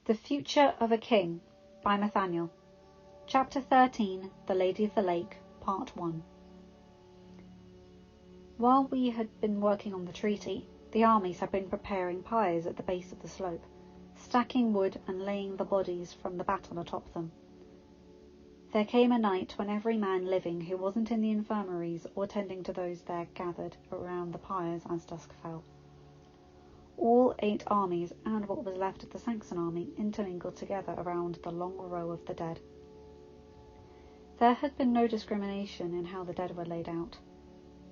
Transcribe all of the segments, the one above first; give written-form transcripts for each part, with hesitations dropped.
The Future of a King by Malthenial. Chapter 13, The Lady of the Lake, Part 1. While we had been working on the treaty, the armies had been preparing pyres at the base of the slope, stacking wood and laying the bodies from the battle atop them. There came a night when every man living who wasn't in the infirmaries or tending to those there gathered around the pyres as dusk fell. All 8 armies and what was left of the Saxon army intermingled together around the long row of the dead. There had been no discrimination in how the dead were laid out.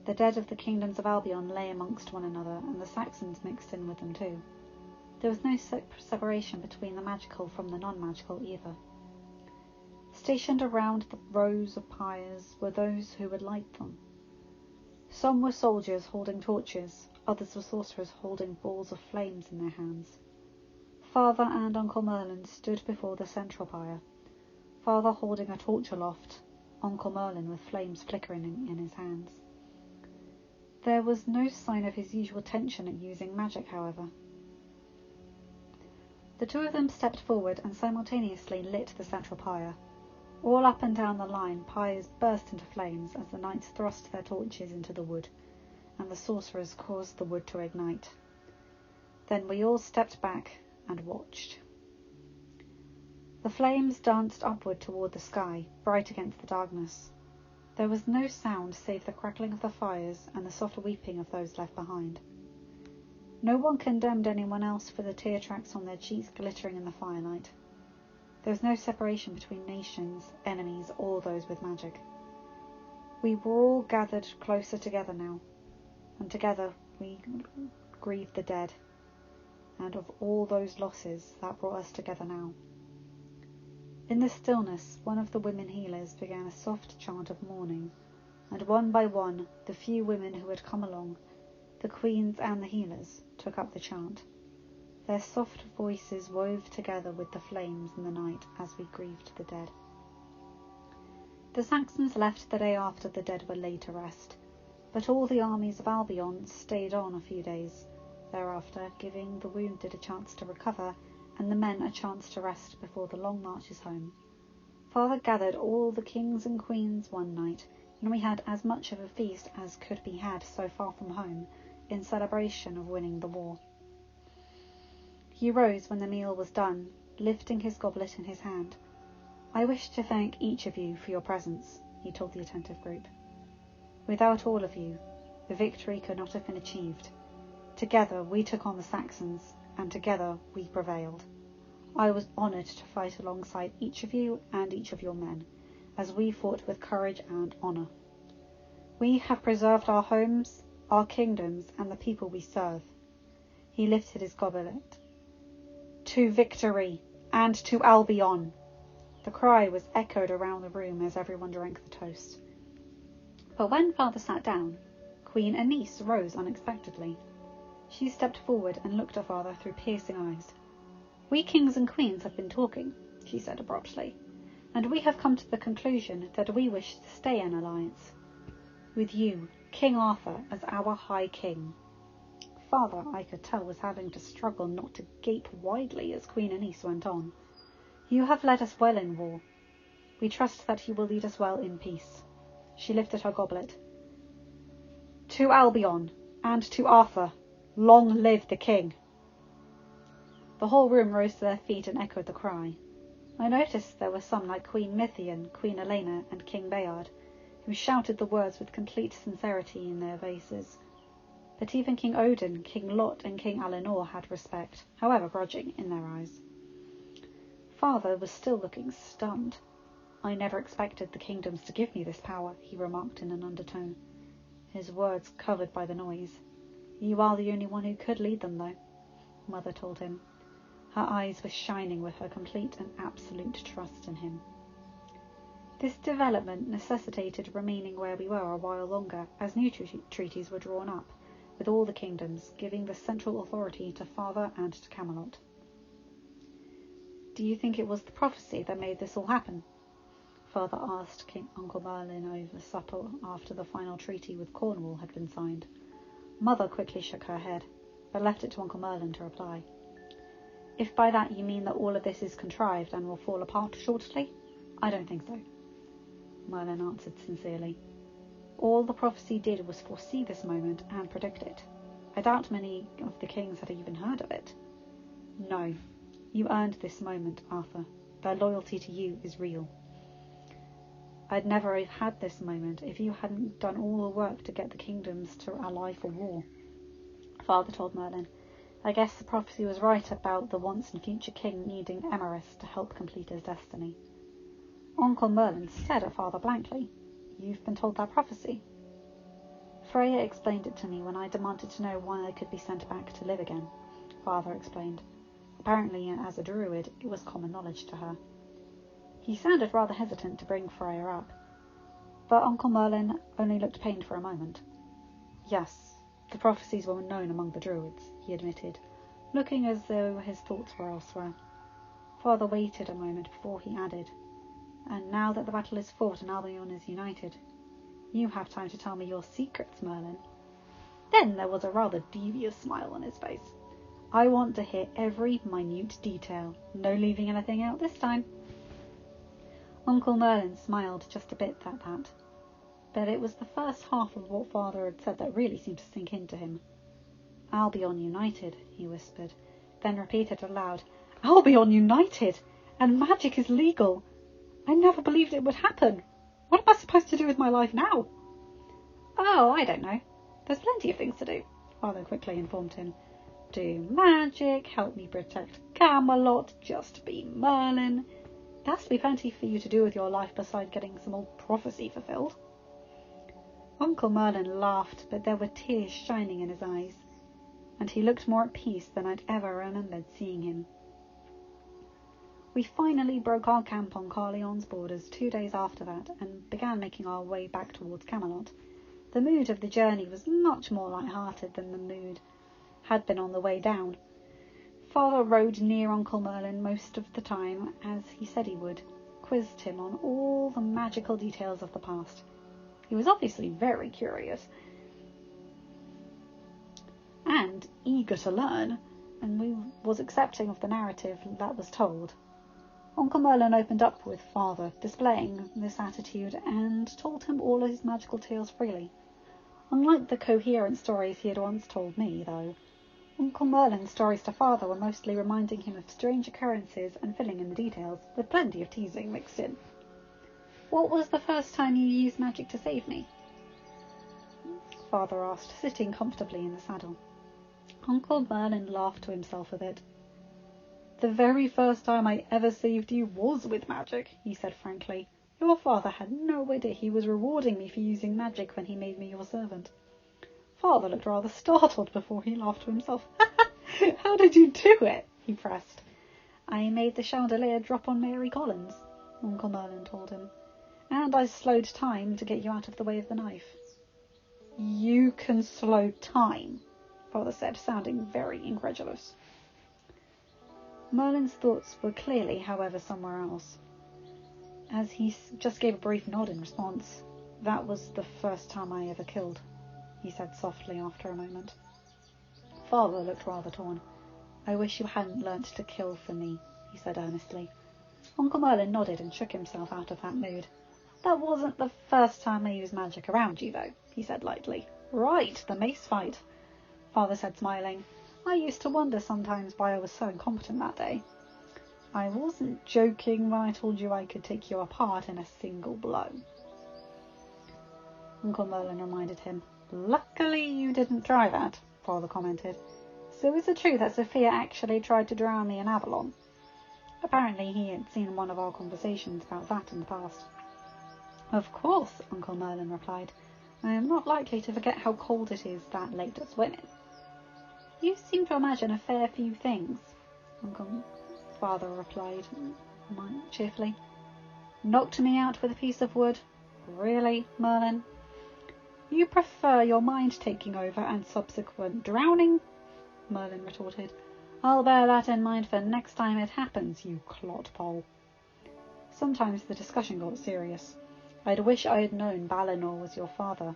The dead of the kingdoms of Albion lay amongst one another, and the Saxons mixed in with them too. There was no separation between the magical from the non-magical either. Stationed around the rows of pyres were those who would light them. Some were soldiers holding torches, others were sorcerers holding balls of flames in their hands. Father and Uncle Merlin stood before the central pyre, Father holding a torch aloft, Uncle Merlin with flames flickering in his hands. There was no sign of his usual tension at using magic, however. The 2 of them stepped forward and simultaneously lit the central pyre. All up and down the line, pyres burst into flames as the knights thrust their torches into the wood, and the sorcerers caused the wood to ignite. Then we all stepped back and watched. The flames danced upward toward the sky, bright against the darkness. There was no sound save the crackling of the fires and the soft weeping of those left behind. No one condemned anyone else for the tear tracks on their cheeks glittering in the firelight. There was no separation between nations, enemies, or those with magic. We were all gathered closer together now, and together we grieved the dead, and of all those losses that brought us together now. In the stillness, one of the women healers began a soft chant of mourning, and one by one, the few women who had come along, the queens and the healers, took up the chant. Their soft voices wove together with the flames in the night as we grieved the dead. The Saxons left the day after the dead were laid to rest, but all the armies of Albion stayed on a few days thereafter, giving the wounded a chance to recover and the men a chance to rest before the long marches home. Father gathered all the kings and queens one night, and we had as much of a feast as could be had so far from home, in celebration of winning the war. He rose when the meal was done, lifting his goblet in his hand. "I wish to thank each of you for your presence," he told the attentive group. "Without all of you, the victory could not have been achieved. Together we took on the Saxons, and together we prevailed. I was honoured to fight alongside each of you and each of your men, as we fought with courage and honour. We have preserved our homes, our kingdoms, and the people we serve." He lifted his goblet. "To victory, and to Albion!" The cry was echoed around the room as everyone drank the toast. But when Father sat down, Queen Anise rose unexpectedly. She stepped forward and looked at Father through piercing eyes. "We kings and queens have been talking," she said abruptly, "and we have come to the conclusion that we wish to stay in alliance with you, King Arthur, as our High King." Father, I could tell, was having to struggle not to gape widely as Queen Anise went on. "You have led us well in war. We trust that you will lead us well in peace." She lifted her goblet. "To Albion, and to Arthur, long live the king!" The whole room rose to their feet and echoed the cry. I noticed there were some like Queen Mythian, Queen Elena, and King Bayard, who shouted the words with complete sincerity in their voices. But even King Odin, King Lot, and King Alinor had respect, however grudging, in their eyes. Father was still looking stunned. "I never expected the kingdoms to give me this power," he remarked in an undertone, his words covered by the noise. "You are the only one who could lead them, though," Mother told him. Her eyes were shining with her complete and absolute trust in him. This development necessitated remaining where we were a while longer, as new treaties were drawn up, with all the kingdoms, giving the central authority to Father and to Camelot. "Do you think it was the prophecy that made this all happen?" Father asked Uncle Merlin over supper after the final treaty with Cornwall had been signed. Mother quickly shook her head, but left it to Uncle Merlin to reply. If by that you mean that all of this is contrived and will fall apart shortly, I don't think so, Merlin answered sincerely. All the prophecy did was foresee this moment and predict it. I doubt many of the kings had even heard of it. No, you earned this moment, Arthur. Their loyalty to you is real. I'd never have had this moment if you hadn't done all the work to get the kingdoms to ally for war, Father told Merlin. I guess the prophecy was right about the once and future king needing Emerus to help complete his destiny. Uncle Merlin stared at Father blankly. You've been told that prophecy? Freya explained it to me when I demanded to know why I could be sent back to live again, Father explained. Apparently, as a druid, it was common knowledge to her. He sounded rather hesitant to bring Freya up, but Uncle Merlin only looked pained for a moment. Yes, the prophecies were known among the druids, he admitted, looking as though his thoughts were elsewhere. Father waited a moment before he added, and now that the battle is fought and Albion is united, you have time to tell me your secrets, Merlin. Then there was a rather devious smile on his face. I want to hear every minute detail. No leaving anything out this time. Uncle Merlin smiled just a bit at that, but it was the first half of what Father had said that really seemed to sink into him. Albion united, he whispered, then repeated aloud, Albion united! And magic is legal! I never believed it would happen. What am I supposed to do with my life now? Oh, I don't know. There's plenty of things to do, Father quickly informed him. Do magic, help me protect Camelot, just be Merlin. There has to be plenty for you to do with your life besides getting some old prophecy fulfilled. Uncle Merlin laughed, but there were tears shining in his eyes, and he looked more at peace than I'd ever remembered seeing him. We finally broke our camp on Carleon's borders 2 days after that, and began making our way back towards Camelot. The mood of the journey was much more light-hearted than the mood had been on the way down. Father rode near Uncle Merlin most of the time, as he said he would, quizzed him on all the magical details of the past. He was obviously very curious and eager to learn, and was accepting of the narrative that was told. Uncle Merlin opened up with Father, displaying this attitude, and told him all his magical tales freely. Unlike the coherent stories he had once told me, though, Uncle Merlin's stories to Father were mostly reminding him of strange occurrences and filling in the details, with plenty of teasing mixed in. What was the first time you used magic to save me? Father asked, sitting comfortably in the saddle. Uncle Merlin laughed to himself a bit. The very first time I ever saved you was with magic, he said frankly. Your father had no idea he was rewarding me for using magic when he made me your servant. Father looked rather startled before he laughed to himself. How did you do it? He pressed. I made the chandelier drop on Mary Collins, Uncle Merlin told him, and I slowed time to get you out of the way of the knife. You can slow time, Father said, sounding very incredulous. Merlin's thoughts were clearly, however, somewhere else, as he just gave a brief nod in response. That was the first time I ever killed, he said softly after a moment. Father looked rather torn. I wish you hadn't learnt to kill for me, he said earnestly. Uncle Merlin nodded and shook himself out of that mood. That wasn't the first time I used magic around you, though, he said lightly. Right, the mace fight, Father said, smiling. I used to wonder sometimes why I was so incompetent that day. I wasn't joking when I told you I could take you apart in a single blow, Uncle Merlin reminded him. Luckily you didn't try that, Father commented. So is it true that Sophia actually tried to drown me in Avalon? Apparently he had seen one of our conversations about that in the past. Of course, Uncle Merlin replied. I am not likely to forget how cold it is that late at swimming. You seem to imagine a fair few things, Father replied cheerfully. Knocked me out with a piece of wood? Really, Merlin? You prefer your mind taking over and subsequent drowning? Merlin retorted. I'll bear that in mind for next time it happens, you clodpole. Sometimes the discussion got serious. I'd wish I had known Balinor was your father.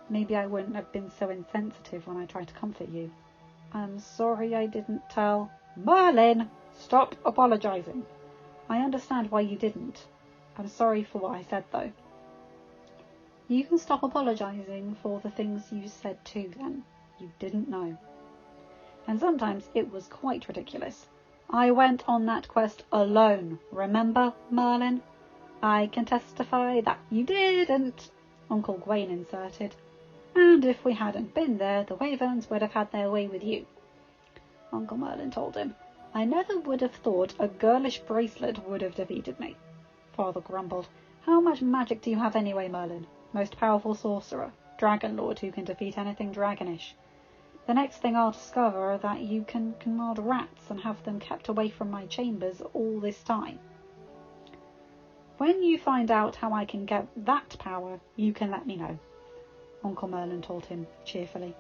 Maybe I wouldn't have been so insensitive when I tried to comfort you. I'm sorry I didn't tell, Merlin, stop apologising. I understand why you didn't. I'm sorry for what I said, though. You can stop apologising for the things you said too, then. You didn't know. And sometimes it was quite ridiculous. I went on that quest alone, remember, Merlin? I can testify that you didn't, Uncle Gawain inserted. And if we hadn't been there, the Wyverns would have had their way with you. Uncle Merlin told him. I never would have thought a girlish bracelet would have defeated me. Father grumbled. How much magic do you have anyway, Merlin? Most powerful sorcerer, dragon lord who can defeat anything dragonish. The next thing I'll discover is that you can command rats and have them kept away from my chambers all this time. When you find out how I can get that power, you can let me know, Uncle Merlin told him cheerfully.